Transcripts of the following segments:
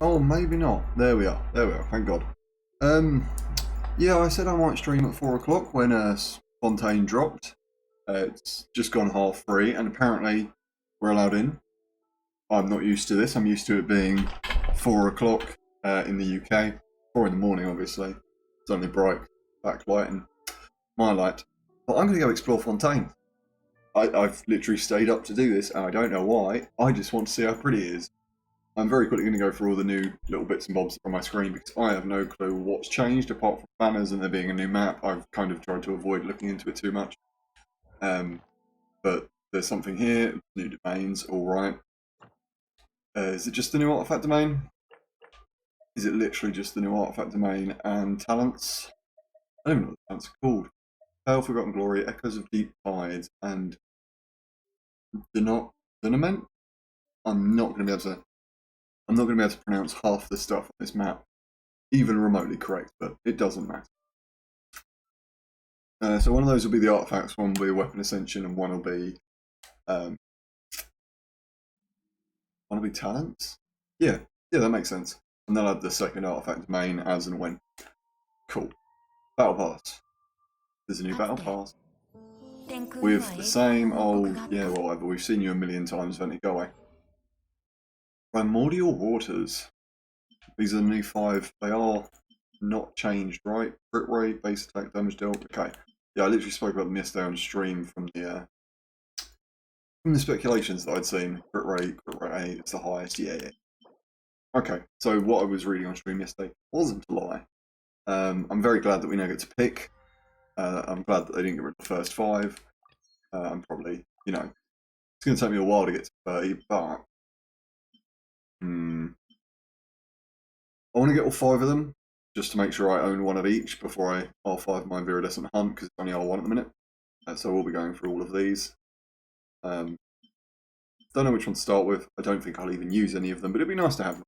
Oh, maybe not. There we are. There we are. Thank God. Yeah, I said I might stream at 4 o'clock when Fontaine dropped. It's just gone 3:30, and apparently we're allowed in. I'm not used to this. I'm used to it being 4 o'clock in the UK. 4 in the morning, obviously. It's only bright backlight and my light. But I'm going to go explore Fontaine. I've literally stayed up to do this, and I don't know why. I just want to see how pretty it is. I'm very quickly going to go through all the new little bits and bobs on my screen because I have no clue what's changed apart from banners and there being a new map. I've kind of tried to avoid looking into it too much. But there's something here, new domains, alright. Is it just the new artifact domain? Is it literally just the new artifact domain and talents? I don't even know what the talents are called. Pale Forgotten Glory, Echoes of Deep Tides, and Dunament? I'm not going to be able to pronounce half the stuff on this map, even remotely correct, but it doesn't matter. So one of those will be the artifacts, one will be Weapon Ascension, and one will be talents? Yeah, that makes sense. And they'll add the second artifact domain as and when. Cool. Battle Pass. There's a new Battle Pass. With the same old, yeah, whatever, we've seen you a million times, Venti, go away. Primordial Waters. These are the new 5. They are not changed, right? Crit rate, base attack, damage dealt. Okay. Yeah, I literally spoke about them yesterday on stream from the speculations that I'd seen. Crit rate 8, it's the highest. Yeah. Okay, so what I was reading on stream yesterday wasn't a lie. I'm very glad that we now get to pick. I'm glad that they didn't get rid of the first 5. I'm probably, it's going to take me a while to get to 30, but I want to get all 5 of them, just to make sure I own one of each before I R5 my Viridescent Hunt, because it's only R1 at the minute. So we'll be going through all of these. Don't know which one to start with. I don't think I'll even use any of them, but it'd be nice to have them.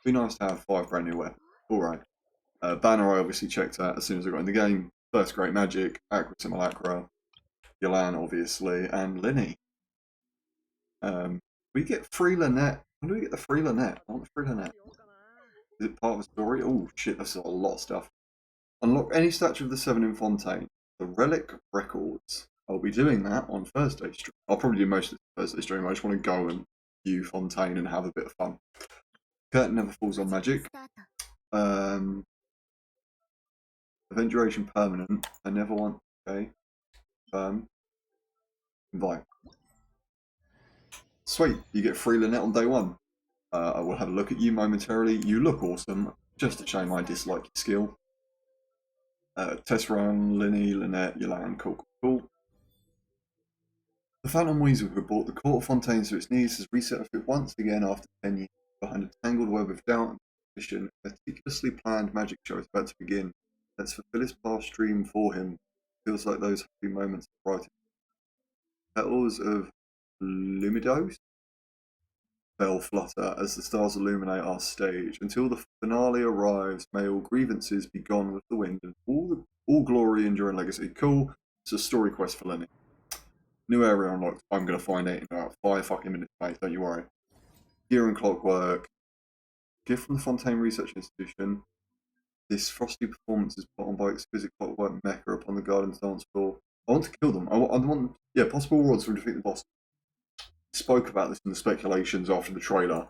It'd be nice to have 5 brand new weapons. Alright. Banner I obviously checked out as soon as I got in the game. First Great Magic, Acra Simulacra, Yolan obviously, and Lyney. We get free Lynette. When do we get the free Lynette? I want the free Lynette. Is it part of the story? Oh shit, that's a lot of stuff. Unlock any statue of the 7 in Fontaine. The Relic Records. I'll be doing that on Thursday stream. I'll probably do most of the Thursday stream. I just want to go and view Fontaine and have a bit of fun. Curtain never falls on magic. Event duration permanent. I never want. Okay. Invite. Sweet. You get free Lynette on day 1. I will have a look at you momentarily. You look awesome. Just a shame I dislike your skill. Test run, Lyney, Lynette, Yolan, cool. The Phantom Weasel who brought the Court of Fontaine to its knees has reset of it once again after 10 years. Behind a tangled web of doubt and suspicion, a meticulously planned magic show is about to begin. Let's fulfill his past dream for him. Feels like those happy moments of bright. Petals of Lumidos bell flutter as the stars illuminate our stage. Until the finale arrives, may all grievances be gone with the wind, and all glory endure and legacy. Cool. It's a story quest for Lyney. New area unlocked. I'm going to find it in about 5 fucking minutes, mate. Don't you worry. Gear and Clockwork. Gift from the Fontaine Research Institution. This frosty performance is put on by exquisite clockwork mecha upon the garden's dance floor. I want to kill them. I want possible rewards for defeat the boss. Spoke about this in the speculations after the trailer.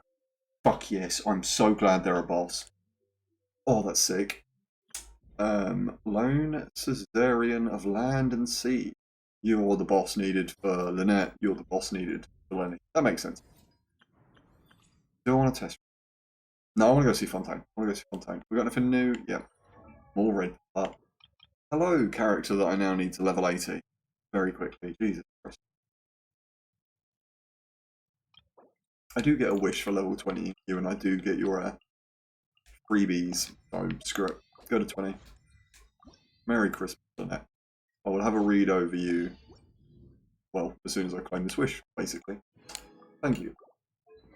Fuck yes, I'm so glad they're a boss. Oh, that's sick. Lone Caesarian of Land and Sea. You're the boss needed for Lynette. You're the boss needed for Lyney. That makes sense. Do I want to test? No, I want to go see Fontaine. We got anything new? Yep. More red up. Hello, character that I now need to level 80. Very quickly. Jesus Christ. I do get a wish for level 20 you, and I do get your freebies. So screw it. Go to 20. Merry Christmas, Lynette. I will have a read over you. Well, as soon as I claim this wish, basically. Thank you.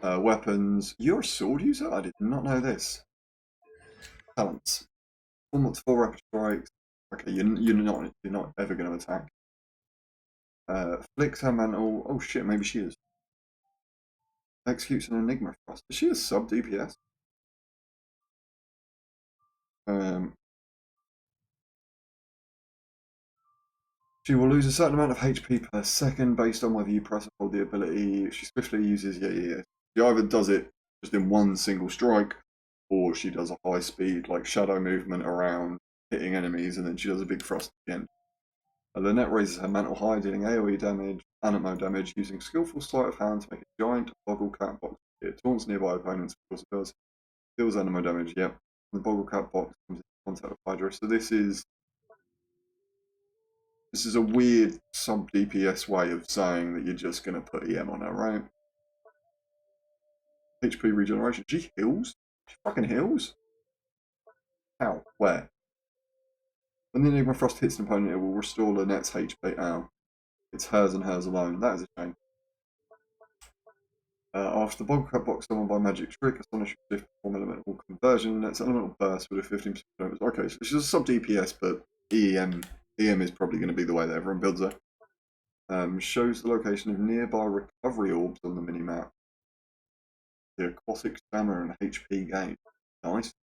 Weapons. You're a sword user? I did not know this. Talents. 4 rapid strikes. Okay, you're not ever going to attack. Flicks her mantle. Oh shit, maybe she is. Executes an Enigma Frost. Is she a sub DPS? She will lose a certain amount of HP per second based on whether you press or hold the ability. She swiftly uses, yeah. She either does it just in one single strike, or she does a high speed, like shadow movement around, hitting enemies, and then she does a big thrust at the end. Lynette raises her mantle high, dealing AoE damage, animo damage, using skillful sleight of hand to make a giant boggle cat box. It taunts nearby opponents, of course it does. Deals animo damage, yep. The boggle cat box comes into contact with Hydra. So this is a weird sub DPS way of saying that you're just going to put EM on her, right? HP regeneration. She heals? She fucking heals? How? Where? When the Enigma Frost hits an opponent, it will restore Lynette's HP. Oh. It's hers and hers alone. That is a shame. After the bog cut box summoned by magic trick, astonishing shift perform elemental conversion. That's elemental burst with a 15% bonus. Okay, so she's a sub DPS, but EM is probably going to be the way that everyone builds her. Shows the location of nearby recovery orbs on the minimap. The aquatic stamina and HP gain. Nice.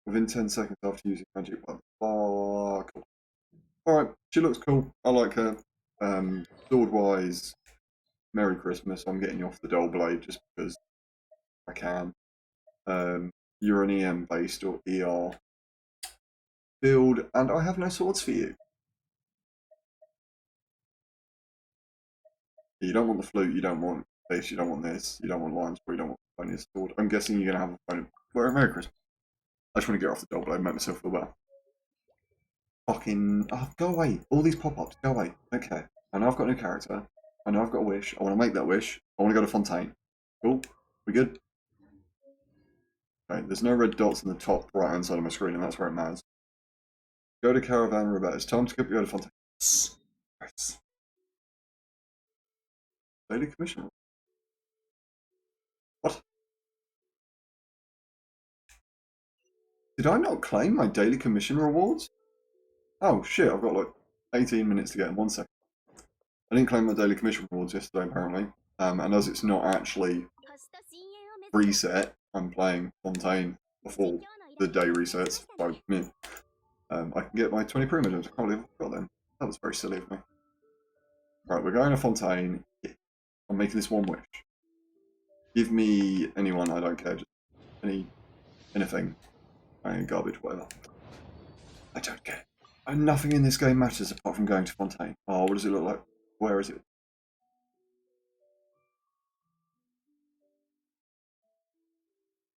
Within 10 seconds after using magic by the bar. Cool. Alright, she looks cool. I like her. Sword wise, Merry Christmas. I'm getting you off the Dull Blade just because I can. You're an EM based or ER build, and I have no swords for you. You don't want the flute, you don't want this, you don't want this, you don't want lines, but you don't want bonus sword. I'm guessing you're going to have a bonus. Well, Merry Christmas. I just want to get off the Dull Blade and make myself feel better. Fucking. Oh, go away. All these pop ups, go away. Okay. I know I've got a new character. I know I've got a wish. I want to make that wish. I want to go to Fontaine. Cool. We good? Okay, there's no red dots in the top right hand side of my screen, and that's where it matters. Go to Caravan Rabat. It's time to go to Fontaine. Yes. Daily commission. What? Did I not claim my daily commission rewards? Oh shit, I've got like 18 minutes to get in 1 second. I didn't claim my daily commission rewards yesterday apparently, and as it's not actually reset, I'm playing Fontaine before the day resets, so yeah. I can get my 20 primitives. I can't believe I got them. That was very silly of me. Right, we're going to Fontaine. I'm making this one wish. Give me anyone, I don't care, just anything. Garbage, whatever. I don't care. And nothing in this game matters apart from going to Fontaine. Oh, what does it look like? Where is it?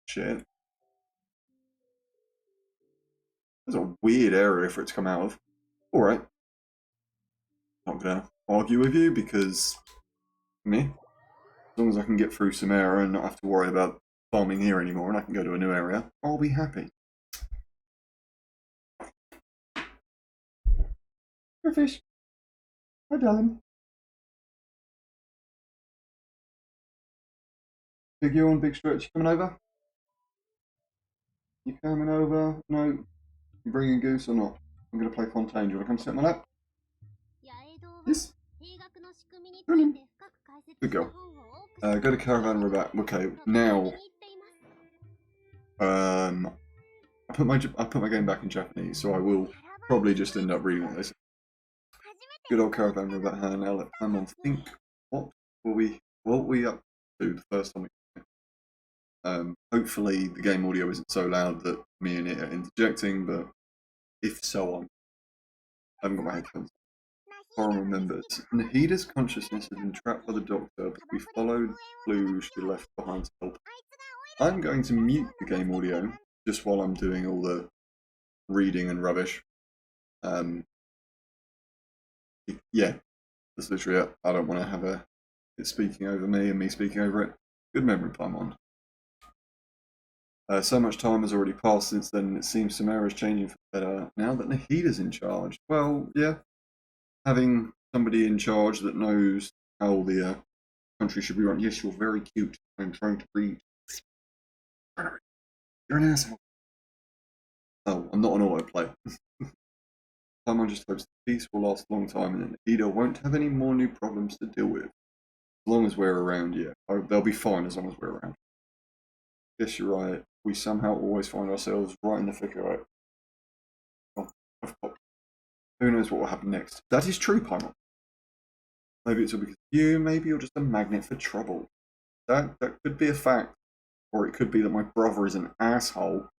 Shit. There's a weird area for it to come out of. Alright. Not gonna argue with you because me. As long as I can get through some area and not have to worry about farming here anymore and I can go to a new area, I'll be happy. Fish. Hi, darling. Big yawn, big stretch. You coming over? You coming over? No. You bringing Goose or not? I'm going to play Fontaine. Do you want to come sit on my lap? Yes. Good girl. Go to Caravan Rabat. Okay, now. I put my game back in Japanese, so I will probably just end up reading what they say. Good old Caravan Rabat. Now let Pamon think. What were we up to the first time we hopefully the game audio isn't so loud that me and it are interjecting, but if so, I haven't got my headphones. Foreign remembers. Nahida's consciousness has been trapped by the doctor, but we followed clues she left behind to help. I'm going to mute the game audio just while I'm doing all the reading and rubbish. Yeah, that's literally it. I don't want to have it speaking over me and me speaking over it. Good memory, Paimon. So much time has already passed since then, and it seems Samara is changing for better now that Nahida's in charge. Well, yeah. Having somebody in charge that knows how the country should be run. Yes, you're very cute. I'm trying to read. You're an asshole. Oh, I'm not an autoplay. Paimon just hopes the peace will last a long time and then Ida won't have any more new problems to deal with. As long as we're around, yeah. They'll be fine as long as we're around. Guess you're right. We somehow always find ourselves right in the thick of it. Oh, who knows what will happen next? That is true, Paimon. Maybe it's all because of you, maybe you're just a magnet for trouble. That could be a fact. Or it could be that my brother is an asshole.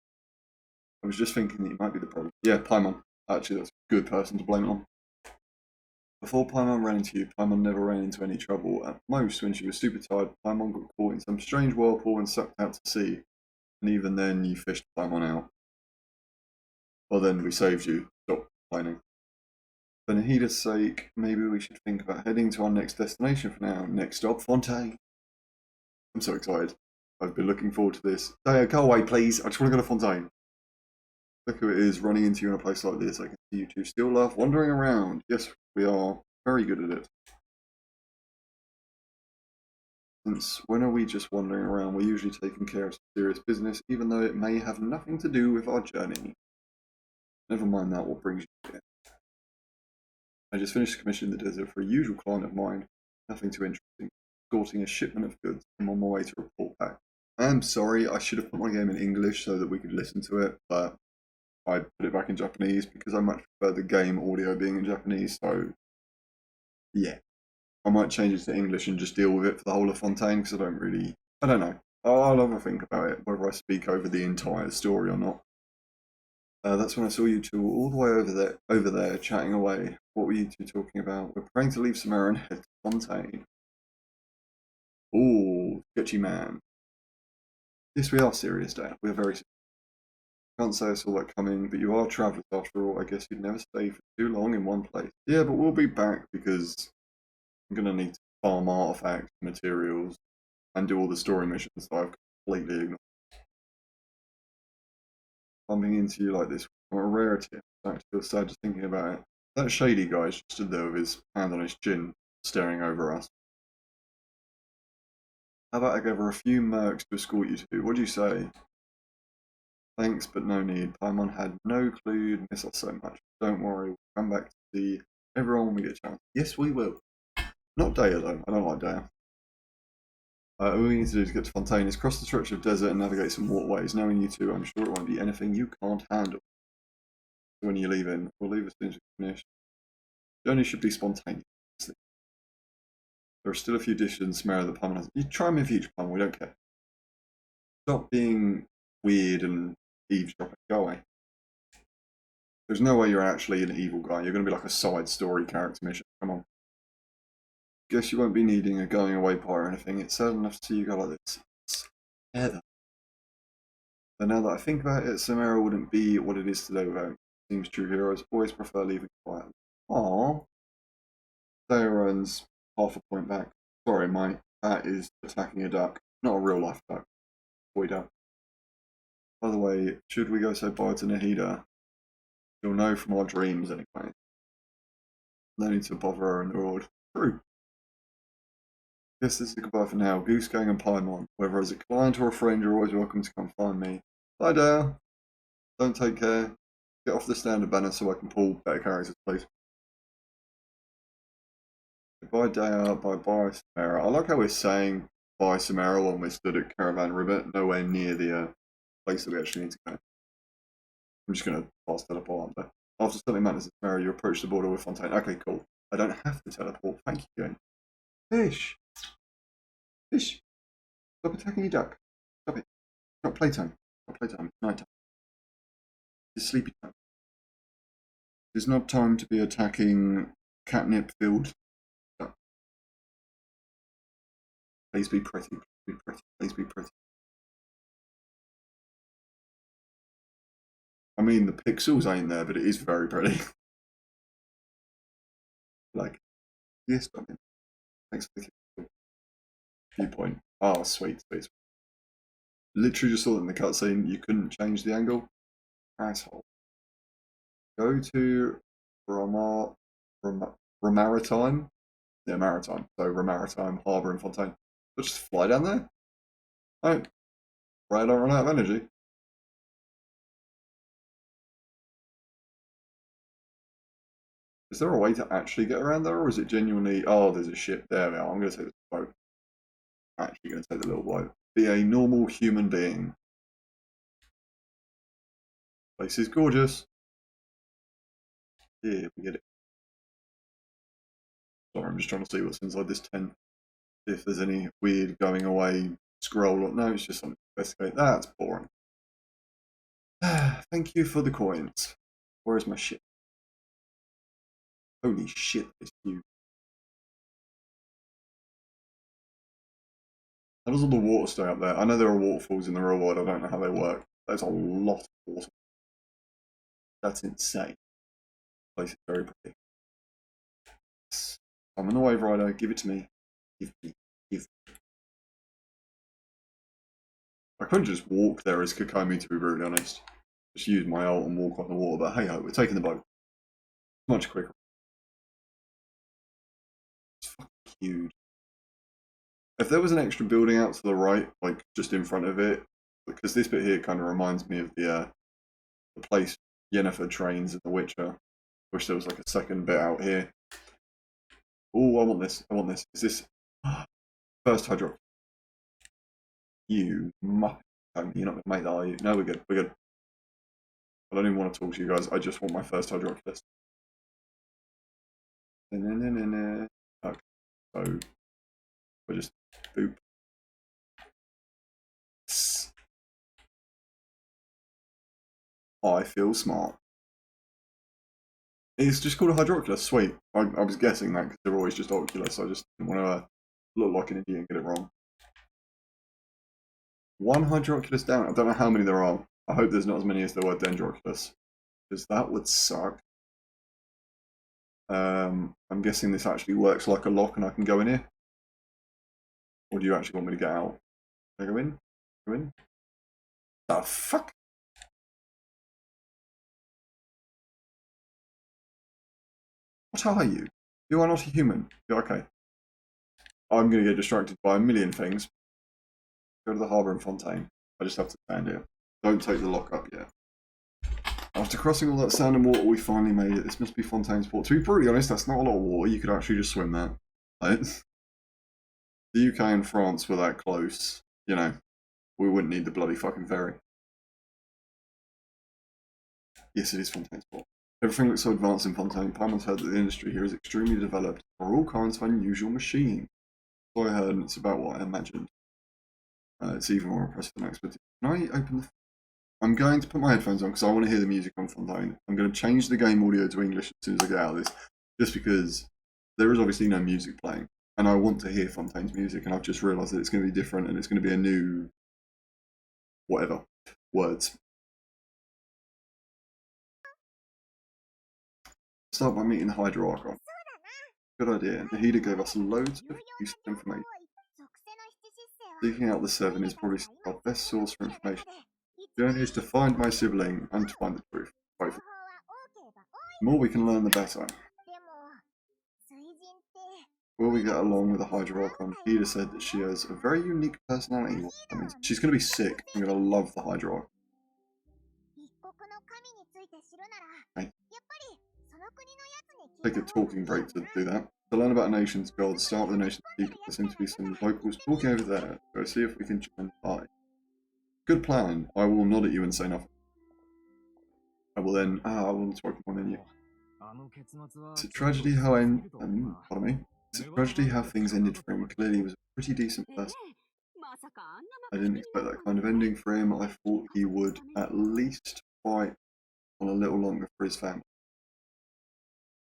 I was just thinking that he might be the problem. Yeah, Paimon. Actually, that's a good person to blame it on. Before Paimon ran into you, Paimon never ran into any trouble. At most, when she was super tired, Paimon got caught in some strange whirlpool and sucked out to sea. And even then, you fished Paimon out. Well then, we saved you. Stop complaining. For Nahida's sake, maybe we should think about heading to our next destination for now. Next stop, Fontaine. I'm so excited. I've been looking forward to this. Daya, go away, please. I just want to go to Fontaine. Look who it is running into you in a place like this. I can see you two still love wandering around. Yes, we are very good at it. Since when are we just wandering around? We're usually taking care of some serious business, even though it may have nothing to do with our journey. Never mind that, what brings you here? I just finished a commission in the desert for a usual client of mine. Nothing too interesting. Escorting a shipment of goods. I'm on my way to report back. I'm sorry, I should have put my game in English so that we could listen to it, but I put it back in Japanese because I much prefer the game audio being in Japanese, so yeah. I might change it to English and just deal with it for the whole of Fontaine because I don't know. I'll have a think about it, whether I speak over the entire story or not. That's when I saw you two all the way over there, chatting away. What were you two talking about? We're praying to leave Samara and head to Fontaine. Ooh, sketchy man. Yes, we are serious, Dad. We're very serious. Can't say I saw that coming, but you are travellers after all. I guess you'd never stay for too long in one place. Yeah, but we'll be back because I'm going to need to farm artifacts, materials, and do all the story missions that I've completely ignored. Bumping into you like this, what a rarity. I feel sad just thinking about it. That shady guy just stood there with his hand on his chin, staring over us. How about I give her a few mercs to escort you to? What do you say? Thanks, but no need. Paimon had no clue you'd miss us so much. Don't worry, we'll come back to see everyone when we get a chance. Yes, we will. Not Daya, though. I don't like Daya. All we need to do to get to Fontaine is cross the stretch of desert and navigate some waterways. Knowing you two, I'm sure it won't be anything you can't handle. When you're leaving, we'll leave as soon as we finish. The journey should be spontaneous. There are still a few dishes in Samara that Paimon has. You try me in future, Paimon, we don't care. Stop being weird and eavesdropping. Go away. There's no way you're actually an evil guy. You're going to be like a side story character mission. Come on. Guess you won't be needing a going away part or anything. It's sad enough to see you go like this. Heather. But now that I think about it, Samara wouldn't be what it is today without. Seems true heroes always prefer leaving quietly. Aww. Daya runs half a point back. Sorry, my cat is attacking a duck. Not a real life duck. Boy duck. By the way, should we go say bye to Nahida? You'll know from our dreams anyway. No need to bother her in the world. True. Guess this is goodbye for now. Goose Gang and Paimon. Whether as a client or a friend, you're always welcome to come find me. Bye, Dale. Don't take care. Get off the standard banner so I can pull better characters, please. Goodbye, Dale. Bye-bye, Samara. I like how we're saying bye, Samara, when we're stood at Caravan Ribbit, nowhere near the place that we actually need to go. I'm just going to fast teleport, aren't I? After something matters, Samara, you approach the border with Fontaine. Okay, cool. I don't have to teleport. Thank you, Jane. Fish! Fish! Stop attacking your duck. Stop it. It's not playtime. It's not playtime. It's night time. It's sleepy time. It's not time to be attacking catnip-filled duck. Please be pretty. Please be pretty. Please be pretty. I mean, the pixels ain't there, but it is very pretty. Like, yes, stop it. Thanks for the viewpoint. Oh, sweet, sweet. Literally just saw that in the cutscene. You couldn't change the angle. Asshole. Go to Romaritime. Yeah, Maritime. So Romaritime Harbour in Fontaine. So just fly down there? Oh, right, I don't run out of energy. Is there a way to actually get around there, or is it genuinely, oh, there's a ship there now, I'm going to take the boat. I'm actually going to take the little boat. Be a normal human being. Place is gorgeous. Yeah, we get it. Sorry, I'm just trying to see what's inside this tent. If there's any weird going away scroll or no, it's just something to investigate. That's boring. Thank you for the coins. Where's my ship? Holy shit, it's huge. How does all the water stay up there? I know there are waterfalls in the real world, I don't know how they work. There's a lot of water. That's insane. The place is very pretty. I'm on the wave rider, give it to me. Give me. Give me. I could just walk there as Kokomi, to be brutally honest. Just use my ult and walk on the water, but hey ho, we're taking the boat. Much quicker. It's fucking huge. If there was an extra building out to the right, like just in front of it, because this bit here kind of reminds me of the place Yennefer trains in The Witcher. Wish there was like a second bit out here. Oh, I want this. I want this. Is this first hydro? You muppet. You're not going to make that, are you? No, we're good. We're good. I don't even want to talk to you guys. I just want my first hydroculus. Okay, so we'll just boop. I feel smart. It's just called a hydroculus. Sweet. I was guessing that because they're always just oculus. I just didn't want to look like an idiot and get it wrong. One hydroculus down. I don't know how many there are. I hope there's not as many as there were dendroculus, because that would suck. I'm guessing this actually works like a lock and I can go in here. Or do you actually want me to get out? Can I go in? Go in? The fuck? What are you? You are not a human. You're okay. I'm going to get distracted by a million things. Go to the harbour in Fontaine. I just have to stand here. Don't take the lock up yet. After crossing all that sand and water, we finally made it. This must be Fontaine's port. To be brutally honest, that's not a lot of water. You could actually just swim that. Right? The UK and France were that close. You know, we wouldn't need the bloody fucking ferry. Yes, it is Fontaine's port. Everything looks so advanced in Fontaine. Paimon's heard that the industry here is extremely developed. There are all kinds of unusual machines. So I heard, and it's about what I imagined. It's even more impressive than I expected. Can I open the... I'm going to put my headphones on because I want to hear the music on Fontaine. I'm going to change the game audio to English as soon as I get out of this, just because there is obviously no music playing, and I want to hear Fontaine's music, and I've just realised that it's going to be different, and it's going to be a new... whatever. Words. Start by meeting the Hydro Archon. Good idea. Nahida gave us loads of useful information. Seeking out the Seven is probably our best source for information. The journey is to find my sibling and to find the truth. Both. The more we can learn, the better. Will we get along with the Hydro Archon? Nahida said that she has a very unique personality. I mean, she's going to be sick. I'm going to love the Hydro Archon. Okay. Take a talking break to do that. To learn about a nation's gods, start with the nation's people. There seem to be some locals talking over there. Go see if we can join by. Good plan. I will nod at you and say nothing. I will then... I will swipe my menu. It's a tragedy how pardon me. It's a tragedy how things ended for him. Clearly he was a pretty decent person. I didn't expect that kind of ending for him. I thought he would at least fight on a little longer for his family.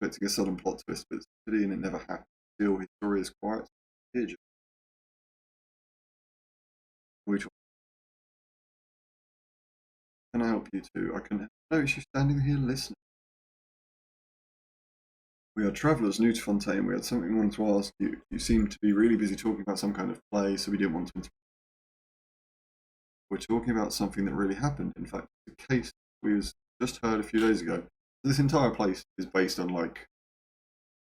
Expecting a sudden plot twist, but it's a pity and it never happened. Still, his story is quiet. Which one? Can I help you too? I can notice you standing here listening. We are travellers new to Fontaine. We had something we wanted to ask you. You seem to be really busy talking about some kind of play, so we didn't want to interrupt. We're talking about something that really happened. In fact, the case we just heard a few days ago. This entire place is based on like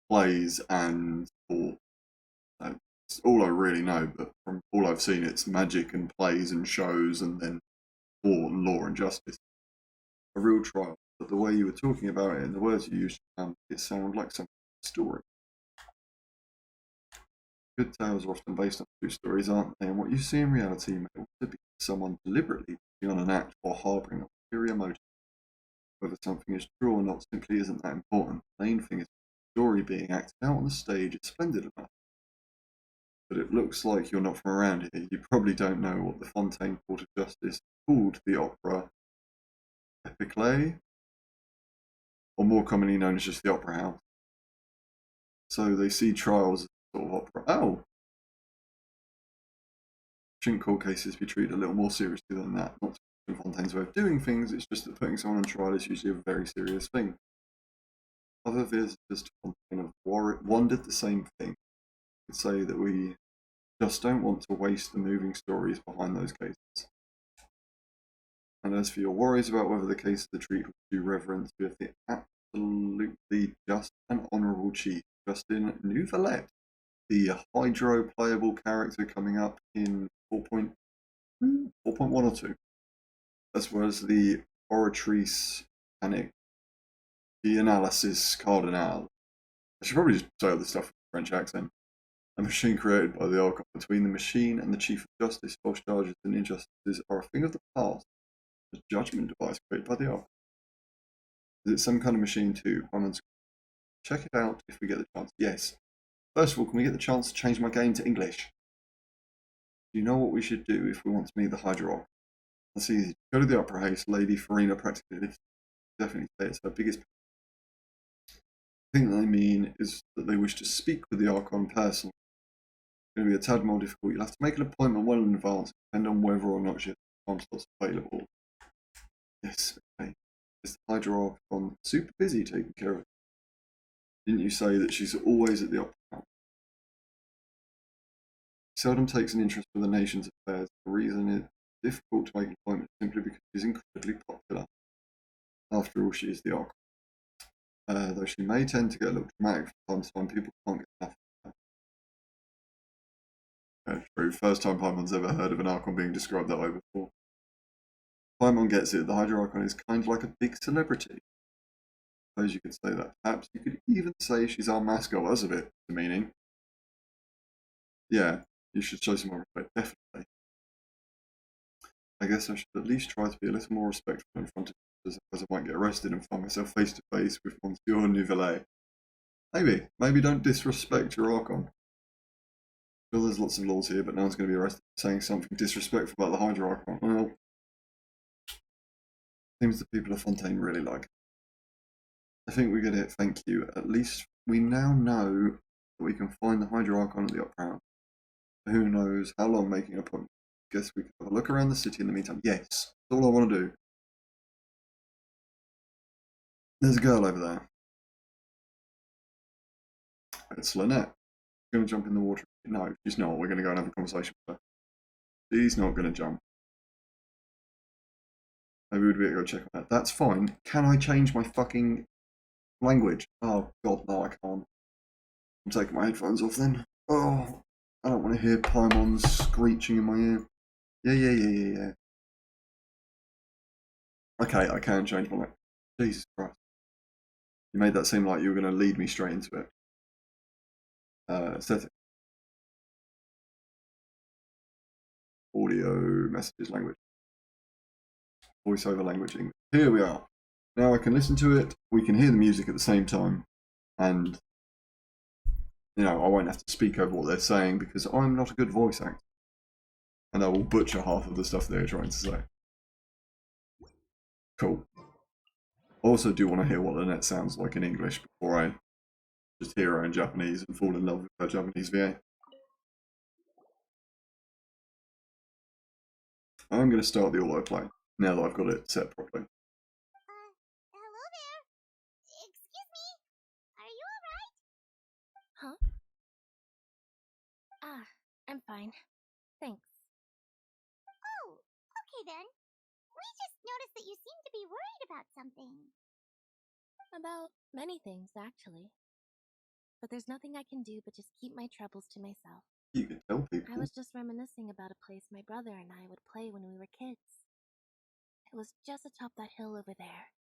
plays and thought. It's all I really know, but from all I've seen, it's magic and plays and shows, and then thought and law and justice. A real trial. but the way you were talking about it and the words you used, it sounded like some story. Good tales are often based on true stories, aren't they? And what you see in reality may also be someone deliberately putting on an act or harbouring an ulterior motive. Whether something is true or not simply isn't that important. The main thing is the story being acted out on the stage is splendid enough. But it looks like you're not from around here. You probably don't know what the Fontaine Court of Justice called the opera Epiclé, or more commonly known as just the Opera House. So they see trials as a sort of opera. Oh! Shouldn't court cases be treated a little more seriously than that? Not to Fontaine's way of doing things, it's just that putting someone on trial is usually a very serious thing. Other visitors to Fontaine have wondered the same thing. Could say that we just don't want to waste the moving stories behind those cases. And as for your worries about whether the case of the treat will do reverence, we have the absolutely just and honourable Chief Justin Nouvelette, the hydro playable character coming up in 4.1 or 2, as well as the oratrice panic, the analysis cardinal. I should probably just say all this stuff with a French accent. A machine created by the archon. Between the machine and the Chief of Justice, false charges and injustices are a thing of the past. A judgment device created by the archon. Is it some kind of machine too? Check it out if we get the chance. Yes. First of all, can we get the chance to change my game to English? Do you know what we should do if we want to meet the Hydra? That's easy. Go to the Opera House. Lady Farina practically definitely say it's her biggest. The thing that they mean is that they wish to speak with the Archon personally. It's going to be a tad more difficult. You'll have to make an appointment well in advance, depending on whether or not she has time slots available. Yes, okay. Is the Hydra Archon super busy taking care of it? Didn't you say that she's always at the Opera House? Seldom takes an interest in the nation's affairs. The reason it's difficult to make an appointment simply because she's incredibly popular. After all, she is the Archon. Though she may tend to get a little dramatic from time to time, people can't get enough of her. True. First time Paimon's ever heard of an Archon being described that way before. Paimon gets it. The Hydra Archon is kind of like a big celebrity. I suppose you could say that. Perhaps you could even say she's our mascot. That's a bit demeaning. Yeah, you should show some more respect, definitely. I guess I should at least try to be a little more respectful in front of others, otherwise I might get arrested and find myself face to face with Monsieur Nouvelette. Maybe don't disrespect your Archon. Sure, there's lots of laws here, but no one's going to be arrested for saying something disrespectful about the Hydra Archon. Well, seems the people of Fontaine really like it. I think we get it, thank you. At least we now know that we can find the Hydra Archon at the Opera House. Who knows how long making an appointment. Guess we can have a look around the city in the meantime. Yes, that's all I want to do. There's a girl over there. It's Lynette. She's going to jump in the water. No, she's not. We're going to go and have a conversation with her. She's not going to jump. Maybe we'd better go check on that. That's fine. Can I change my fucking language? Oh, God, no, I can't. I'm taking my headphones off then. Oh, I don't want to hear Paimon screeching in my ear. Yeah. Okay, I can change my language. Jesus Christ. You made that seem like you were going to lead me straight into it. Setting. Audio, messages, language. Voiceover language. English. Here we are. Now I can listen to it, we can hear the music at the same time, and, I won't have to speak over what they're saying because I'm not a good voice actor. And I will butcher half of the stuff they're trying to say. Cool. I also do want to hear what Lynette sounds like in English before I just hear her in Japanese and fall in love with her Japanese VA. I'm going to start the autoplay now that I've got it set properly. Hello there. Excuse me. Are you alright? Huh? I'm fine. Thanks. Oh, okay then. We just noticed that you seem to be worried about something. About many things, actually. But there's nothing I can do but just keep my troubles to myself. You can tell people. I was just reminiscing about a place my brother and I would play when we were kids. It was just atop that hill over there.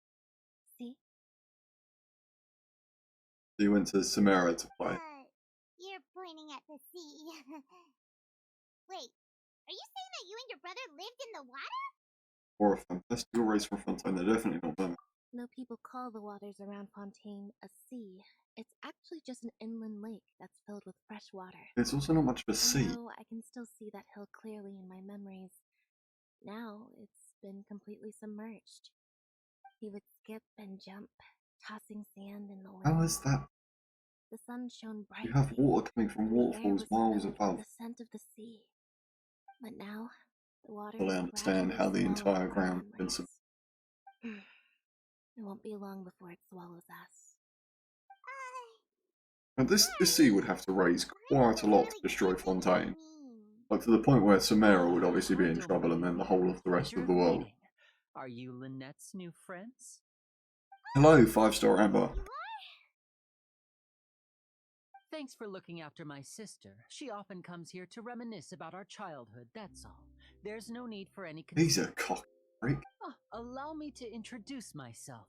So you went to Samara to play. You're pointing at the sea. Wait, are you saying that you and your brother lived in the water? Or a fantastical race from Fontaine, they're definitely not them. No, people call the waters around Fontaine a sea. It's actually just an inland lake that's filled with fresh water. It's also not much of a And sea. though I can still see that hill clearly in my memories, now it's been completely submerged. He would skip and jump, tossing sand in the wind. How is that? The sun shone brightly. You have water coming from and the air waterfalls was miles filled with above. the scent of the sea. But now, the water Well, I is understand how the gradually entire swallowing our ground has been memories. It won't be long before it swallows us. Now this sea would have to raise quite a lot to destroy Fontaine. Like to the point where Samara would obviously be in trouble and then the whole of the rest of the world. Are you Lynette's new friends? Hello, 5-star Amber. Thanks for looking after my sister. She often comes here to reminisce about our childhood, that's all. There's no need for any He's concern. a cock freak. Allow me to introduce myself.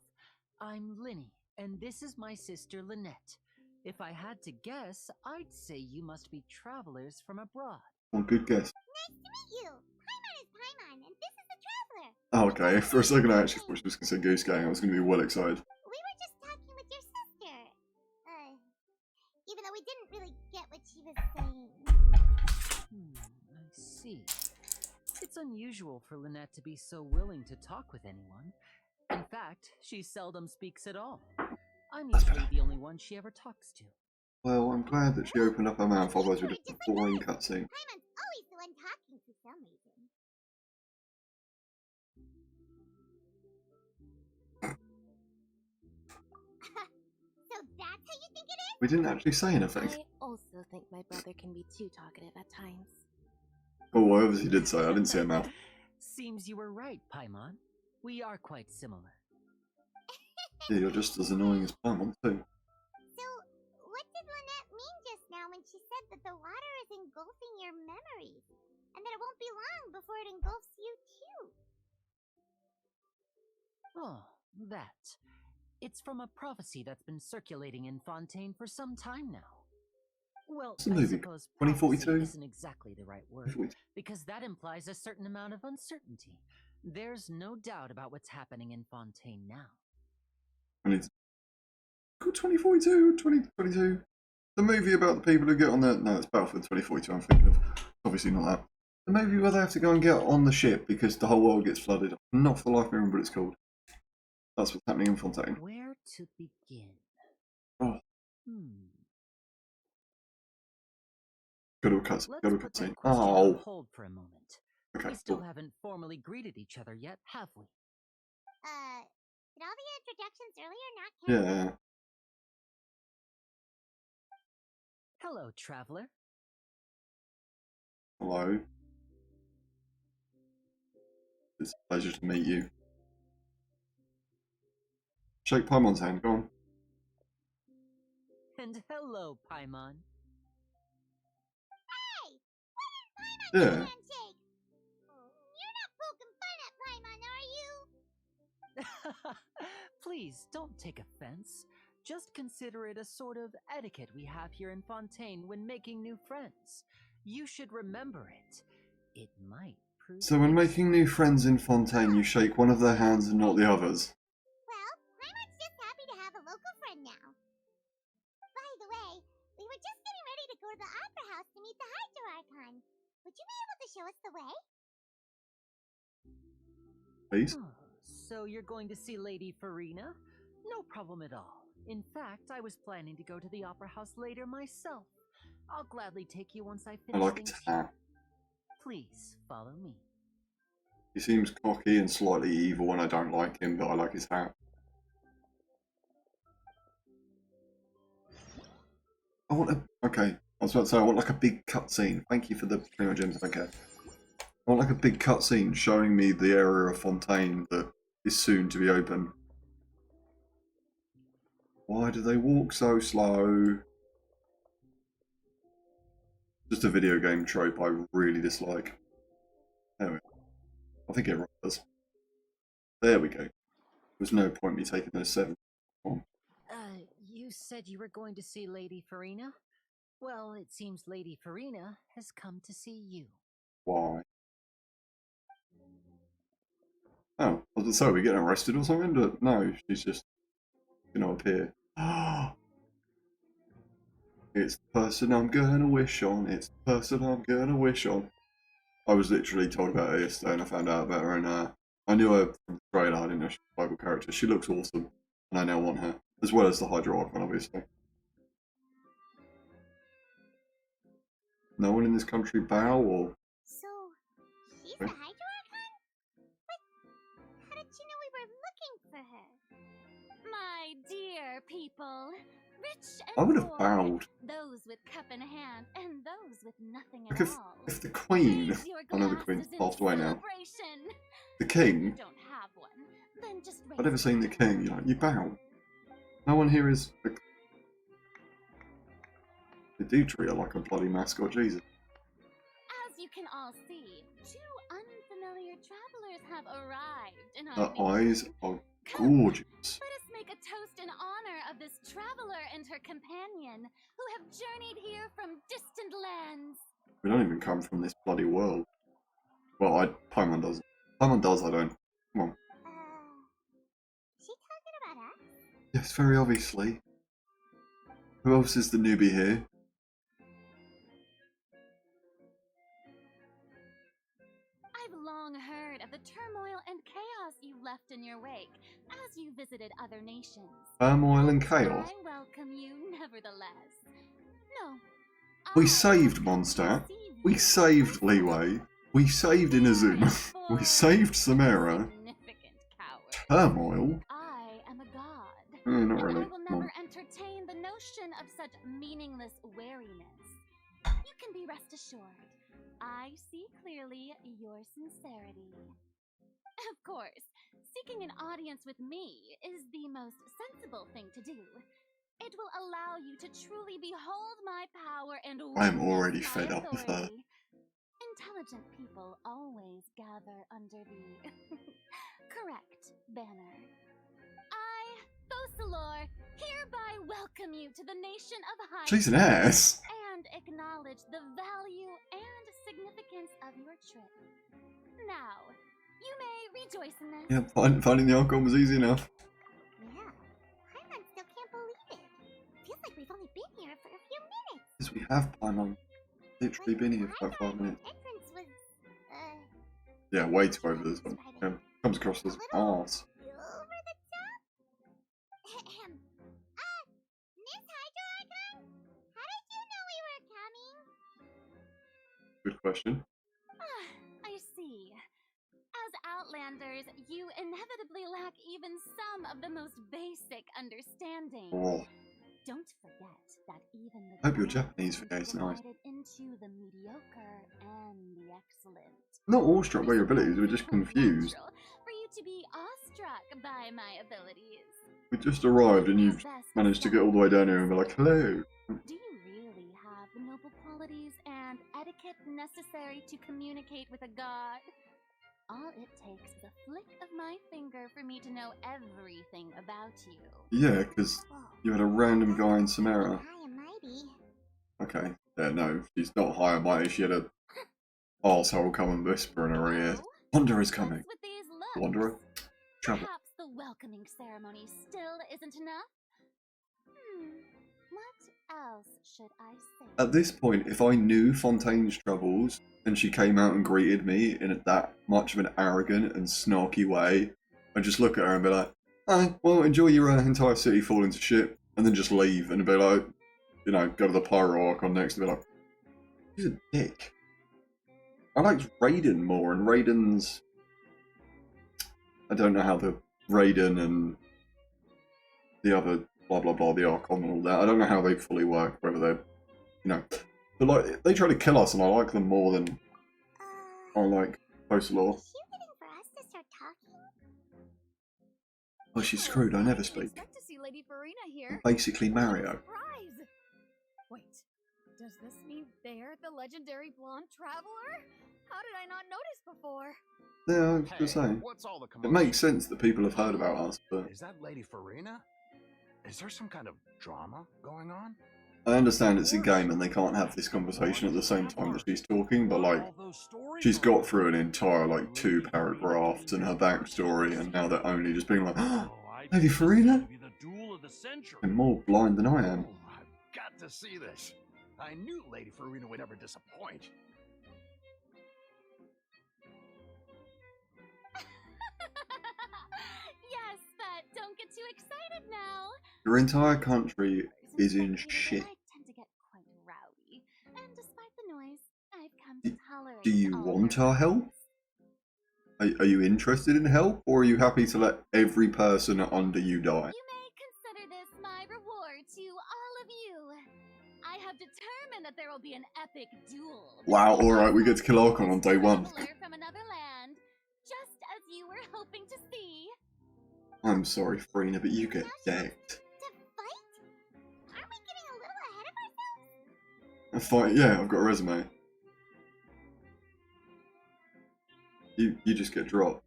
I'm Lyney, and this is my sister Lynette. If I had to guess, I'd say you must be travelers from abroad. Well, good guess. Nice to meet you. Paimon is Paimon, and this is the traveler. Oh, okay, for a second I actually thought she was going to say Goose Gang. I was going to be well excited. We were just talking with your sister. Even though we didn't really get what she was saying. I see. It's unusual for Lynette to be so willing to talk with anyone. In fact, she seldom speaks at all. I'm usually the only one she ever talks to. Well, I'm glad that she opened up her mouth, otherwise we'd have a boring cutscene. Paimon's always the one talking for some reason. So that's how you think it is? We didn't actually say anything. I also think my brother can be too talkative at times. Oh, I obviously did say. I didn't see her mouth. Seems you were right, Paimon. We are quite similar. Yeah, you're just as annoying as Paimon, too. So, what did Lynette mean just now when she said that the water is engulfing your memories? And that it won't be long before it engulfs you too? Oh, that. It's from a prophecy that's been circulating in Fontaine for some time now. Well, What's the I movie? suppose 2042? prophecy isn't exactly the right word, 2042. because that implies a certain amount of uncertainty. There's no doubt about what's happening in Fontaine now. And it's called 2042, 2022. The movie about the people who get on the... No, it's Battlefield 2042 I'm thinking of. Obviously not that. The movie where they have to go and get on the ship because the whole world gets flooded. Not for the life of me remember what it's called. That's what's happening in Fontaine. Where to begin? Oh. Go to a cutscene. Let's Go to a put that cutscene. question on Oh. hold for a moment. Okay, We still cool. haven't formally greeted each other yet, have we? Did all the introductions earlier not count? Yeah. Hello, traveler. Hello. It's a pleasure to meet you. Shake Paimon's hand, go on. And hello, Paimon. Hey! When did Paimon Yeah. get a handshake? You're not poking fun at Paimon, are you? Please, don't take offense. Just consider it a sort of etiquette we have here in Fontaine when making new friends. You should remember it. It might prove... So when making new friends in Fontaine, you shake one of their hands and not the others. Well, Paimon's just happy to have a local friend now. By the way, we were just getting ready to go to the opera house to meet the archon. Would you be able to show us the way? Please? Oh, so you're going to see Lady Farina? No problem at all. In fact, I was planning to go to the opera house later myself. I'll gladly take you once I I finish like things his here. hat. Please, follow me. He seems cocky and slightly evil and I don't like him, but I like his hat. I want a... Okay, I was about to say, I want like a big cutscene. Thank you for the primo gems, okay. I want like a big cutscene showing me the area of Fontaine that is soon to be open. Why do they walk so slow? Just a video game trope I really dislike. Anyway, I think everyone does. There we go. There's no point me taking those 7. You said you were going to see Lady Farina. Well, it seems Lady Farina has come to see you. Why? Oh, I was going to say, are we getting arrested or something? But no, she's just going to appear. It's the person I'm gonna wish on. It's the person I'm gonna wish on. I was literally told about her yesterday and I found out about her, and I knew her from the trailer. I didn't know she was a playable character. She looks awesome, and I now want her, as well as the Hydra Archon, obviously. No one in this country bow or... So, she's the Hydra Archon? But how did you know we were looking for her? My dear people, rich and I would have poor, bowed. those with cup in hand and those with nothing Like at all. if the Queen... Raise your I know the Queen's glasses in passed away now. celebration. The If King... you don't have one, then just raise I've never seen the your King, you bow. No one here is... Like, they do treat her like a bloody mascot, Jesus. As you can all see, two unfamiliar travelers have arrived in our Her eyes nation. are Come, gorgeous. let us make a toast in honor of this traveler and her companion, who have journeyed here from distant lands. We don't even come from this bloody world. Well, Paimon does. Paimon does, I don't. Come on. She talking about us? Yes, very obviously. Who else is the newbie here? I've long heard of the turmoil and chaos you left in your wake as you visited other nations. Turmoil and chaos. I welcome you nevertheless. No. We I saved have come to Mondstadt. receive We you saved personally. Leeway. We saved Inazuma. For We saved Samara. significant coward. Turmoil? I am a god. Not And really. I will Come on. never entertain the notion of such meaningless wariness. You can be rest assured. I see clearly your sincerity. Of course, seeking an audience with me is the most sensible thing to do. It will allow you to truly behold my power and I'm witness already my fed up with her. authority. Intelligent people always gather under the correct banner. I, Focalor, hereby welcome you to the nation of Hydra. She's an ass. And acknowledge the value and significance of your trip. Now, you may rejoice in this. Yeah, finding the Archon was easy enough. Yeah, Paimon still can't believe it. Feels like we've only been here for a few minutes. Because we have Paimon. Literally been here for I like thought 5 minutes. the entrance was, Yeah, way too over this one. Yeah, comes across as arse. over the top? Ahem. Miss Hydra Archon? How did you know we were coming? Good question. I see. As Outlanders, you inevitably lack even some of the most basic understanding. Oh, Don't forget that even the I hope your gods Japanese can video be is nice. divided into the mediocre and the excellent. not awestruck by your I suppose abilities, we're it's just only confused. natural for you to be awestruck by my abilities. We just arrived and you've Best managed to get all the way down here and be like, hello. Do you really have the noble qualities and etiquette necessary to communicate with a god? All it takes is a flick of my finger for me to know everything about you. Yeah, because you had a random guy in Samara. High and mighty. Okay. Yeah, no, she's not high and mighty. She had a arsehole come and whisper in her ear. Oh, Wanderer is what's coming. with these looks? Wanderer? Travel. Perhaps the welcoming ceremony still isn't enough? What else should I say? At this point, if I knew Fontaine's troubles and she came out and greeted me in that much of an arrogant and snarky way, I'd just look at her and be like, "Hi, well, enjoy your entire city falling to shit," and then just leave and be like, you know, go to the Pyro Archon next and be like, he's a dick. I liked Raiden more, and Raiden's... I don't know how the Raiden and the other blah blah blah, the Archon and all that, I don't know how they fully work, whether they're, you know, but like, they try to kill us and I like them more than I like Focalor. Is she waiting for us to start talking? Well, she's screwed, I never didn't speak. expect to see Lady Farina here. Basically Mario. Surprise! Wait, does this mean they're the legendary blonde traveler? How did I not notice before? Yeah, I was just saying. What's all the It commotion? makes sense that people have heard about us, but Is that Lady Farina? Is there some kind of drama going on? I understand it's a game and they can't have this conversation at the same time that she's talking, but like, she's got through an entire like 2 paragraphs and her backstory, and now they're only just being like, oh, Lady Farina? And more blind than I am. Oh, I've got to see this. I knew Lady Farina would never disappoint. Yes, but don't get too excited now. Your entire country is in shit. I tend to get quite rowdy, and despite the noise, I've come to tolerate. Do you all want their our help? Are you interested in help, or are you happy to let every person under you die? You may consider this my reward to all of you. I have determined that there will be an epic duel. Wow, alright, we get to kill Archon on day 1. Traveler from another land, just as you were hoping to see. I'm sorry, Farina, but you get decked. To fight? Aren't we getting a little ahead of ourselves? A fight? Yeah, I've got a resume. You just get dropped.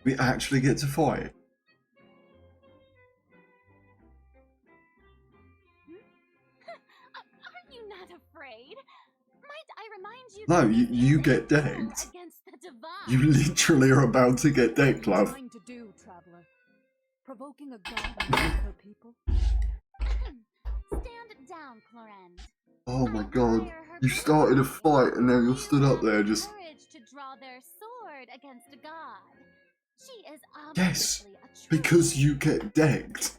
We actually get to fight. Are you not afraid? Might I remind you? No, that you this get is a duel decked. against the divine. You literally are about to get decked, What are you love. trying to do, traveler? Provoking a god against her people? Stand down, Clorend. Oh my god. You started a fight and now you're stood up there just... Courage to draw their sword against a god. She is Yes, obviously a true. because you get decked.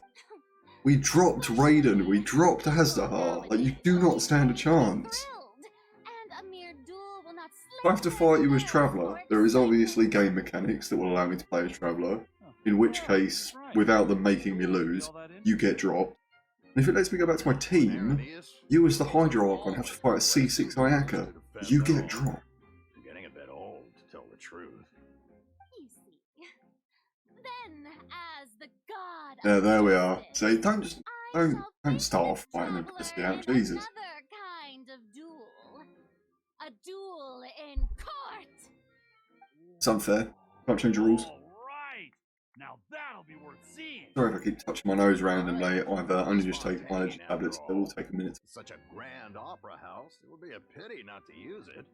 We dropped Raiden, we dropped Azdahar. Like, you do not stand a chance. And a mere duel will not If I have to fight you as Traveller, there is obviously game mechanics that will allow me to play as Traveller. In which case, without them making me lose, you get dropped. And if it lets me go back to my team, you as the Hydra Archon have to fight a C6 Ayaka. You get dropped. I'm getting a bit old, to tell the truth. You see. Then, as the god Yeah, of there we are. justice, See, don't just I don't shall don't face start off this fighting and traveler piss me out, in Jesus. Another kind of duel. A duel in court. It's unfair. Can't change the rules. Right. Now that'll be worth seeing. Sorry if I keep touching my nose randomly. I've only just taken my energy tablets. They will take a minute. Such a grand opera house. It would be a pity not to use it.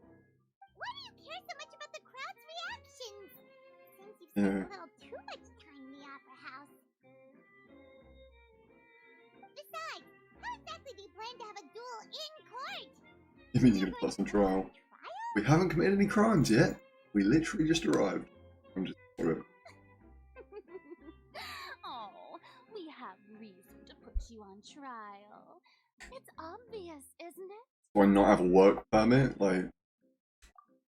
Why do you care so much about the crowd's reactions? Seems you've Yeah. spent a little too much time in the opera house. Besides, how exactly do you plan to have a duel in court? You mean you're gonna put us on trial? We haven't committed any crimes yet. We literally just arrived. I'm just whatever. Oh, we have reason to put you on trial. It's obvious, isn't it? Do I not have a work permit? Like,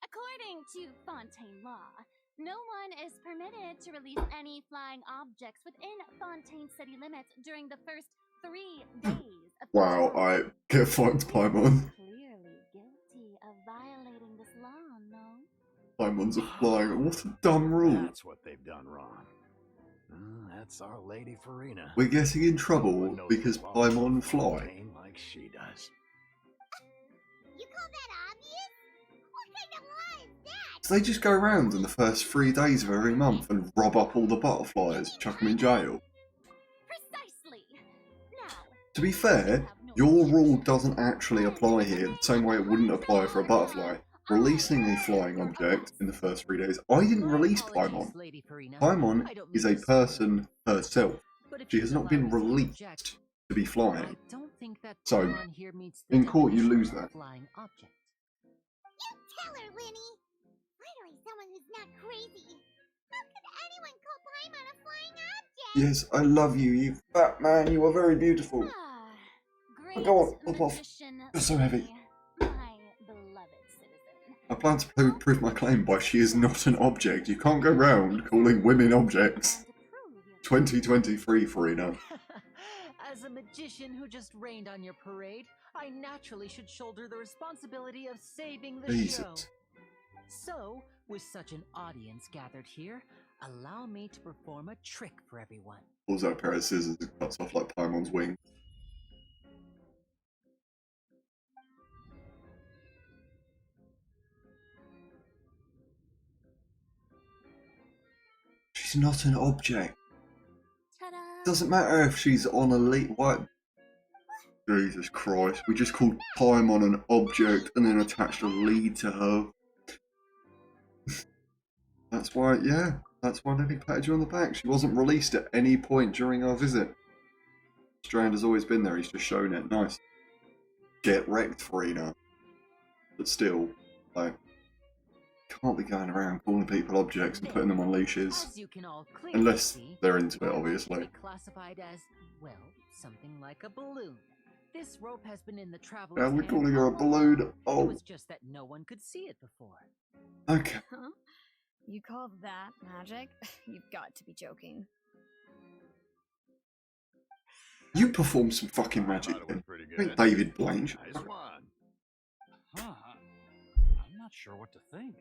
According to Fontaine law, no one is permitted to release any flying objects within Fontaine city limits during the first 3 days of the wow, trial. I get fucked, Paimon. Clearly guilty of violating this law, no? Paimon's a flying. What a dumb rule. That's what they've done wrong. That's our Lady Farina. We're getting in No one trouble knows because the laws Paimon of fly. Fontaine like she does. You call that obvious? What kind of law is that? So they just go around in the first 3 days of every month and rob up all the butterflies, chuck them in jail. Precisely. Now, To be fair, your rule doesn't actually apply here the same way it wouldn't apply for a butterfly. Releasing a flying object in the first 3 days. I didn't release Paimon. Lady Farina. Paimon I don't is mean a to say person herself. but if She you has not allow been me to released object, to be I flying. don't think that So, Paimon here meets the in court you definition lose of that. flying object. you tell her, Lyney. Finally, someone who's not crazy. How could anyone call Paimon a flying object? Yes, I love you, you fat man. You are very beautiful. Great Go on, pop off. magician You're so heavy. Lyney, my beloved citizen. I plan to prove my claim by she is not an object. You can't go round calling women objects. 2023, Farina. As a magician who just rained on your parade, I naturally should shoulder the responsibility of saving the show. Jesus. So, with such an audience gathered here, allow me to perform a trick for everyone. Pulls out a pair of scissors and cuts off like Paimon's wing. She's not an object. Ta-da! Doesn't matter if she's on a lead. What? Jesus Christ! We just called Paimon an object and then attached a lead to her. That's why, yeah. That's why Lyney patted you on the back. She wasn't released at any point during our visit. Strand has always been there. He's just shown it. Nice. Get wrecked, Farina. But still, like, can't be going around calling people objects and putting them on leashes. As you can all clearly Unless see, they're into it, Paimon can obviously. be classified as, well, something like a balloon. This rope has been in the traveler's Yeah, we're hand calling her a all balloon. along. It Oh, was just that no one could see it before. okay. Huh? You call that magic? You've got to be joking. You perform some fucking I magic thought it then. was pretty I think good. David Blaine. Nice one. Huh. I'm not sure what to think.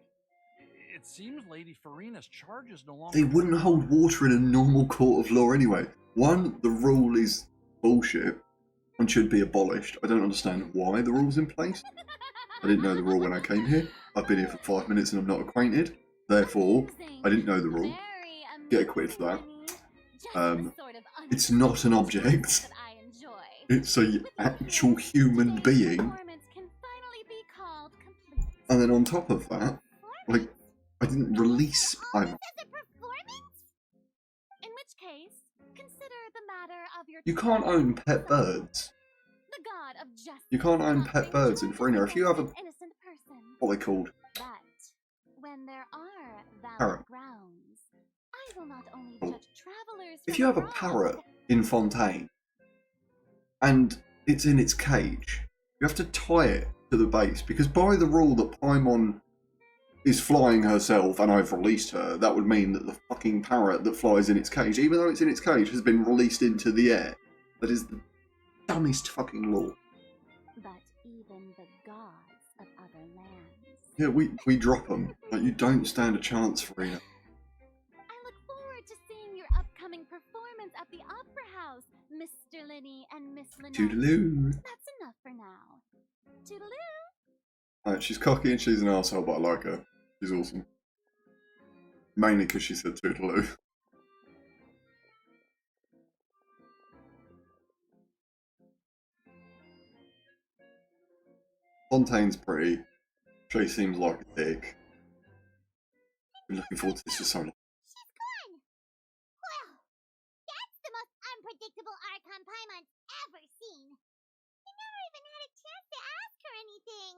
It seems Lady Farina's charge is no longer. They wouldn't hold water in a normal court of law anyway. One, the rule is bullshit and should be abolished. I don't understand why the rule's in place. I didn't know the rule when I came here. I've been here for 5 minutes and I'm not acquainted. Therefore, I didn't know the rule. Get acquitted for that. It's not an object. It's a actual human being. And then on top of that, like, I didn't release Paimon. In which case, consider the matter of your You can't own pet birds. The god of justice. You can't own pet birds in Farina. If you have a, innocent person. what are they called? But when there are valid Parrot. grounds, I will not only Oh. judge travelers. If from you have a abroad, parrot in Fontaine and it's in its cage, you have to tie it to the base because by the rule that Paimon is flying herself and I've released her, that would mean that the fucking parrot that flies in its cage, even though it's in its cage, has been released into the air. That is the dumbest fucking law. But even the gods of other lands. Yeah, we drop them. Like, you don't stand a chance, Farina. I look forward to seeing your upcoming performance at the Opera House, Mr. Lyney and Miss Lynette. Toodaloo. That's enough for now. Toodaloo. Right, she's cocky and she's an arsehole, but I like her. She's awesome. Mainly because she said toodaloo. Fontaine's pretty. She seems like a dick. Been looking forward to this for so long. She's gone. Well, that's the most unpredictable Archon Paimon's ever seen. I never even had a chance to ask her anything.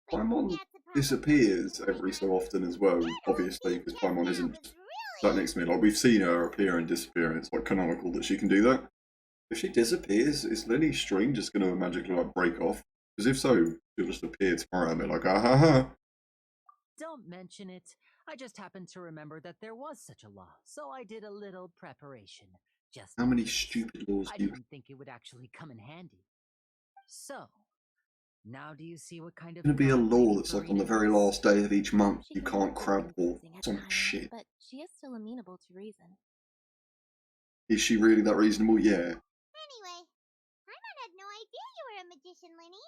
But Paimon that's a problem. disappears every so often as well, obviously, because Paimon isn't sat next to me. Like, we've seen her appear and disappear, and it's like canonical that she can do that. If she disappears, is Lyney's string just going to magically like break off? Because if so, she'll just appear tomorrow and be like, ah ha ha. Don't mention it. I just happened to remember that there was such a law, so I did a little preparation. Just How in many case. stupid laws I do you didn't think it would actually come in handy. So, now do you see what kind of There's going to be a god law Lady that's like on Farina the very is? last day of each month, She you can can't be crab walk. confusing at Some times, shit. But she is still amenable to reason. Is she really that reasonable? Yeah. Anyway, Paimon had no idea you were a magician, Lyney.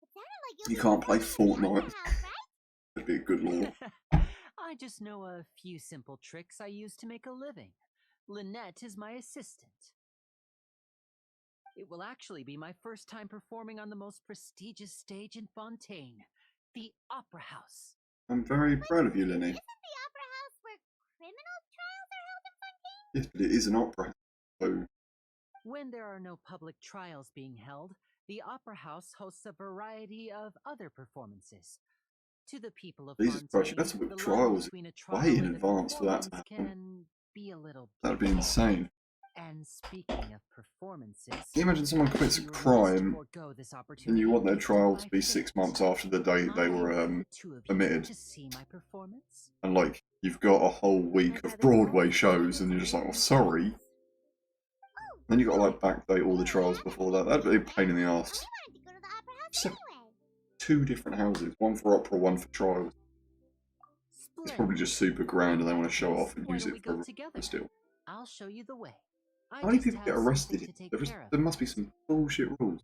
It sounded like You be can't play performing at the Fortnite. Opera House, right? That'd be a good law. I just know a few simple tricks I use to make a living. Lynette is my assistant. It will actually be my first time performing on the most prestigious stage in Fontaine, the Opera House. I'm very proud of you, Lyney. Isn't the Opera House where criminal trials are held in Fontaine? Yes, but it is an opera. So, When there are no public trials being held, the Opera House hosts a variety of other performances. To the people of Jesus Christ, you'd Fontaine, have to book the trials line between a trial way in and a advance for that to performance happen. can be a little that'd be blurry. insane. And speaking of performances, Can you imagine someone commits a you were asked to crime forego this and opportunity you want their gifted trial by to be 6 fate. months after the date they I were invite the two of you admitted? to see my performance. And like, you've got a whole week of Broadway shows and you're just like, well, sorry. Then you got to like backdate all the trials before that. That'd be a pain in the I arse. wanted to go to the Opera House So- anyway. 2 different houses, one for opera, one for trials. It's probably just super grand and they want to show off and Why use don't we it go for together? still. I'll show you the way. I How many just people get have something arrested? to take There care of must be first. some bullshit rules.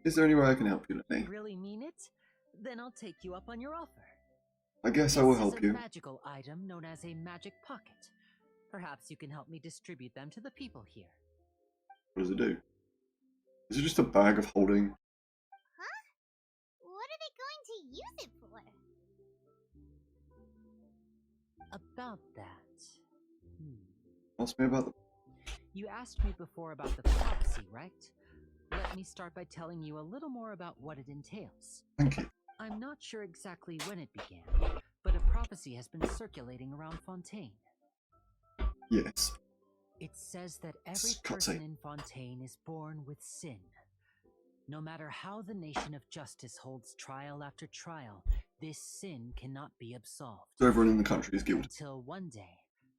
Is there any way I can help you, Lyney? Really mean it? Then I'll take you up on your offer. I guess I will This help is a you. magical item known as a magic pocket. Perhaps you can help me distribute them to the people here. What does it do? Is it just a bag of holding? Huh? What are they going to use it for? About that. Ask me about the... You asked me before about the prophecy, right? Let me start by telling you a little more about what it entails. Thank you. I'm not sure exactly when it began, but a prophecy has been circulating around Fontaine. Yes. It says that every person in Fontaine is born with sin. No matter how the nation of justice holds trial after trial, this sin cannot be absolved. So everyone in the country is guilty. Until one day,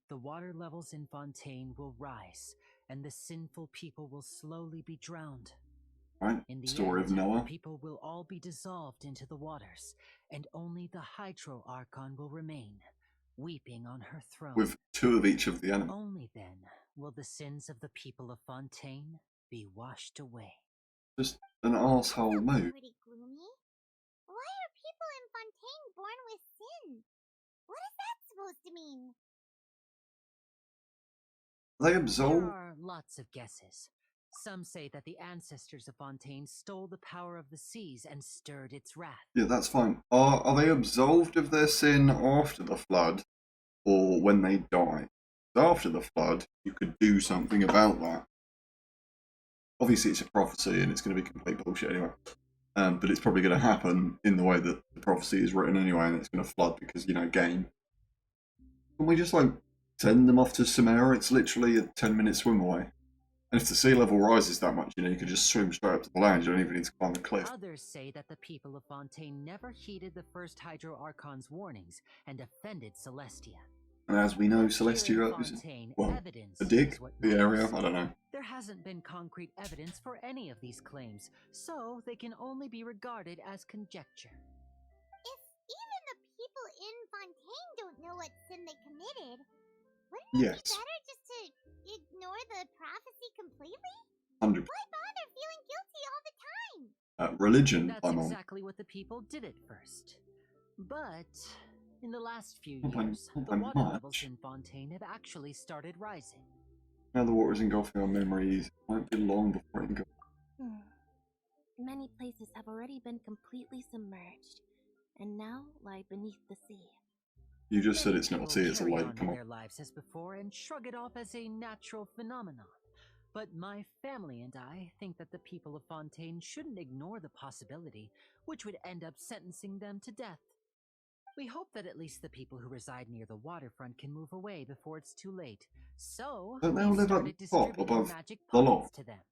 the water levels in Fontaine will rise, and the sinful people will slowly be drowned. Right? In the Story end, of Noah. people will all be dissolved into the waters, and only the archon will remain, weeping on her throne. With 2 of each of the animals. Only then will the sins of the people of Fontaine be washed away. Just an arsehole move. Pretty gloomy. Why are people in Fontaine born with sin? What is that supposed to mean? They absolve. There are lots of guesses. Some say that the ancestors of Fontaine stole the power of the seas and stirred its wrath. Yeah, that's fine. Are they absolved of their sin after the flood, or when they die? After the flood, you could do something about that. Obviously, it's a prophecy, and it's going to be complete bullshit anyway. But it's probably going to happen in the way that the prophecy is written anyway, and it's going to flood because, you know, game. Can we just, like, send them off to Samara? It's literally a 10-minute swim away. And if the sea level rises that much, you know, you can just swim straight up to the land. You don't even need to climb a cliff. Others say that the people of Fontaine never heeded the first archon's warnings and offended Celestia. And as we know, Here in Celestia is, Fontaine, well, evidence a dig, is what the area, matters. I don't know. There hasn't been concrete evidence for any of these claims, so they can only be regarded as conjecture. If even the people in Fontaine don't know what sin they committed, wouldn't Yes. it be better just to ignore the prophecy completely? 100%. Why bother feeling guilty all the time? Religion, That's I'm on. exactly what the people did at first. But in the last few Not by- years, not the by water much. levels in Fontaine have actually started rising. Now the water is engulfing our memories. It won't be long before it engulfs. Many places have already been completely submerged, and now lie beneath the sea. You just said Many it's not a people sea, it's a carry lake. on Come with on. their lives as before and shrug it off as a natural phenomenon. But my family and I think that the people of Fontaine shouldn't ignore the possibility, which would end up sentencing them to death. We hope that at least the people who reside near the waterfront can move away before it's too late. So, Don't they all we've live at started the top, distributing above magic the pockets loft? to them.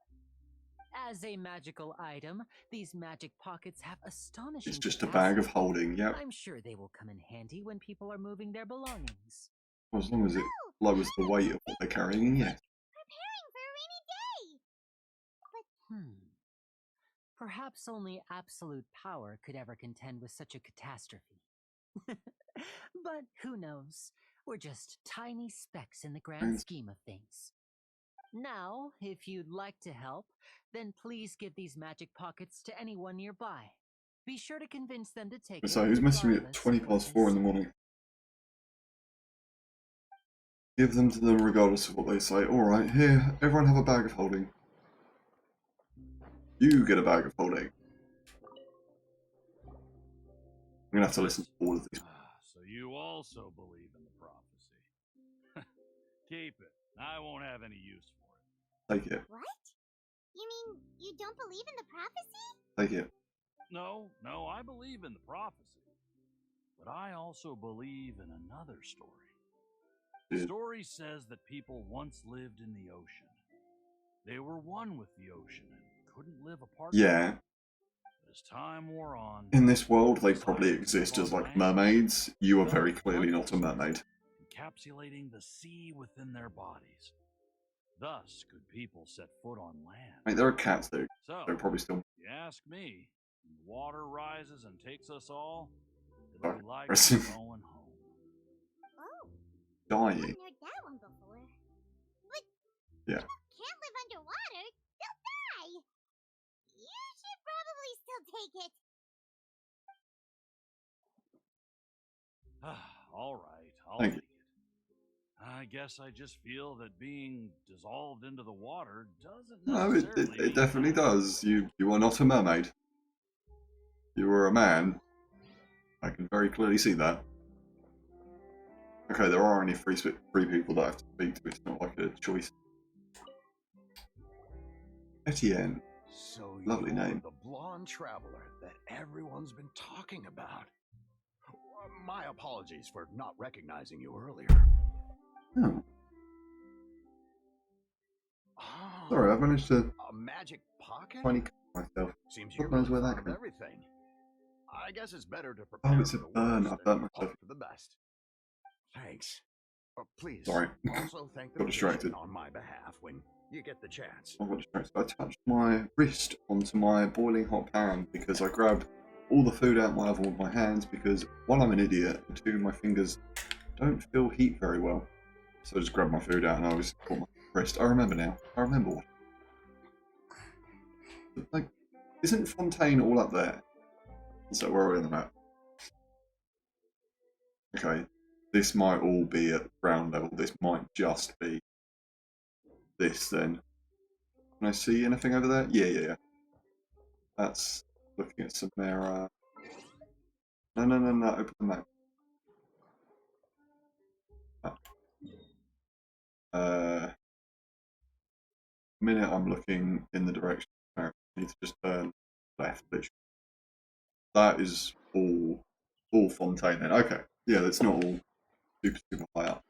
As a magical item, these magic pockets have astonishing It's just a bag of capacity. holding, yep. I'm sure they will come in handy when people are moving their belongings. Well, as long as it lowers the weight of what they're carrying, yes. Preparing for a rainy day! Perhaps only absolute power could ever contend with such a catastrophe. But who knows? We're just tiny specks in the grand scheme of things. Now, if you'd like to help, then please give these magic pockets to anyone nearby. Be sure to convince them to take it. So who's messaging me at regardless 20 of what past they 4 in the say. morning? Give them to them regardless of what they say. Alright, here, everyone have a bag of holding. You get a bag of holding. I'm gonna have to listen to all of these. So you also believe in the prophecy. Keep it. I won't have any use for it. Take it. What? You mean you don't believe in the prophecy? Take it. No, I believe in the prophecy. But I also believe in another story. The Yeah. story says that people once lived in the ocean. They were one with the ocean and couldn't live apart from Yeah. it. But as time wore on, In this world, they decided probably to live exist as on like land. mermaids. You are Built very clearly not a fortresses, mermaid. encapsulating the sea within their bodies. Thus could people set foot on land. Mate, there are cats there. So, They're probably still if you ask me, when the water rises and takes us all, it'll Sorry, be like Chris. going home. Oh, dying. I've heard that one before. But Yeah. people can't live underwater. They'll die. You should probably still take it. All right, I'll Thank take you. it. I I guess I just feel that being dissolved into the water doesn't No, necessarily it mean definitely bad. does. You are not a mermaid. You are a man. I can very clearly see that. Okay, there are only three people that I have to speak to. It's not like a choice. Etienne. So Lovely you're name. the blonde traveler that everyone's been talking about. My apologies for not recognizing you earlier. Oh, Oh, sorry, I've managed to a magic pocket? finally cut myself. Seems God you're knows really where that thought of came. everything. I guess it's better to Oh, prepare it's for a the burn. worst I burnt and myself. hope for the best. Thanks. Please, Sorry. also thank the Got distracted. magician on my behalf when you get the chance. I got distracted. I touched my wrist onto my boiling hot pan because I grabbed all the food out my oven with my hands because, one, I'm an idiot, and two, my fingers don't feel heat very well. So I just grabbed my food out and I was caught my wrist. I remember now. I remember what. Like, isn't Fontaine all up there? So where are we on the map? Okay, this might all be at ground level. This might just be this then. Can I see anything over there? Yeah. That's looking at Samara. No. Open the map. Minute I'm looking in the direction. I need to just turn left, literally. That is all Fontaine then. Okay, yeah, that's not all super high up.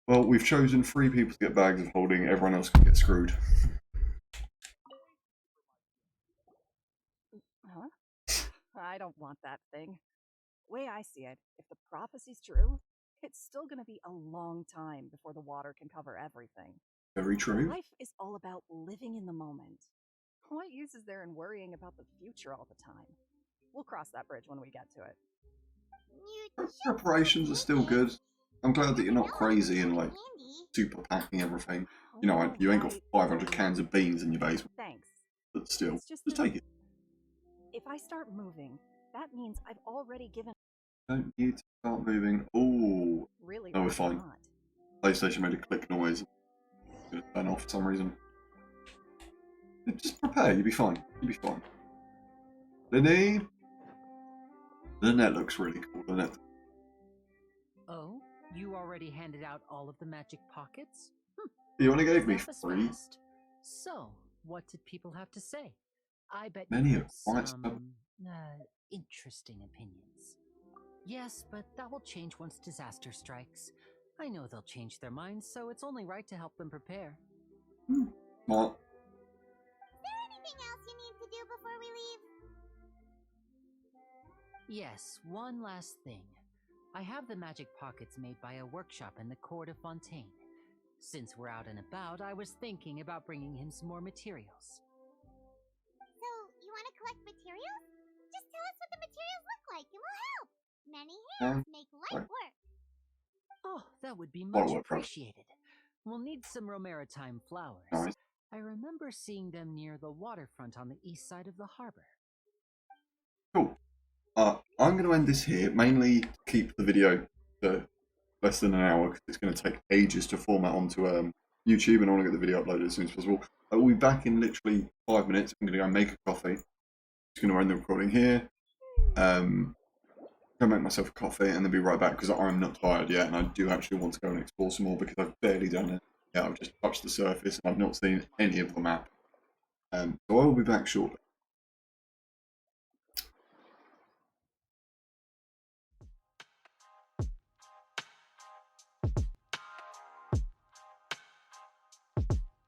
Well, we've chosen 3 people to get bags of holding. Everyone else can get screwed. Huh? I don't want that thing. Way I see it, if the prophecy's true, it's still gonna be a long time before the water can cover everything. Very true. Life is all about living in the moment. What use is there in worrying about the future all the time? We'll cross that bridge when we get to it. Preparations are still good. I'm glad that you're not crazy and like Handy. super packing everything. You know, you ain't got 500 cans of beans in your basement, Thanks. but still, It's just just that take it. if I start moving, that means I've already given. Don't need to start moving. Ooh, Really? no, we're rather fine. not. PlayStation made a click noise. It's gonna turn off for some reason. Just prepare, you'll be fine. You'll be fine. Lyney? Lynette looks really cool, Lynette. Oh, you already handed out all of the magic pockets? You only gave me That was 3. fast. So, what did people have to say? I bet Many you are heard quite some interesting opinions. Yes, but that will change once disaster strikes. I know they'll change their minds, so it's only right to help them prepare. Smart. Is there anything else you need to do before we leave? Yes, one last thing. I have the magic pockets made by a workshop in the court of Fontaine. Since we're out and about, I was thinking about bringing him some more materials. So, you want to collect materials? Just tell us what the materials look like and we'll help. Many hands make light work. Oh, that would be What much work, Rob? appreciated. We'll need some Romaritime flowers. Nice. I remember seeing them near the waterfront on the east side of the harbor. Cool. I'm going to end this here, mainly to keep the video to less than an hour because it's going to take ages to format onto YouTube and I want to get the video uploaded as soon as possible. I will be back in literally 5 minutes. I'm going to go make a coffee. Just going to end the recording here. Go make myself a coffee and then be right back because I'm not tired yet and I do actually want to go and explore some more because I've barely done it. Yeah, I've just touched the surface and I've not seen any of the map. So I will be back shortly.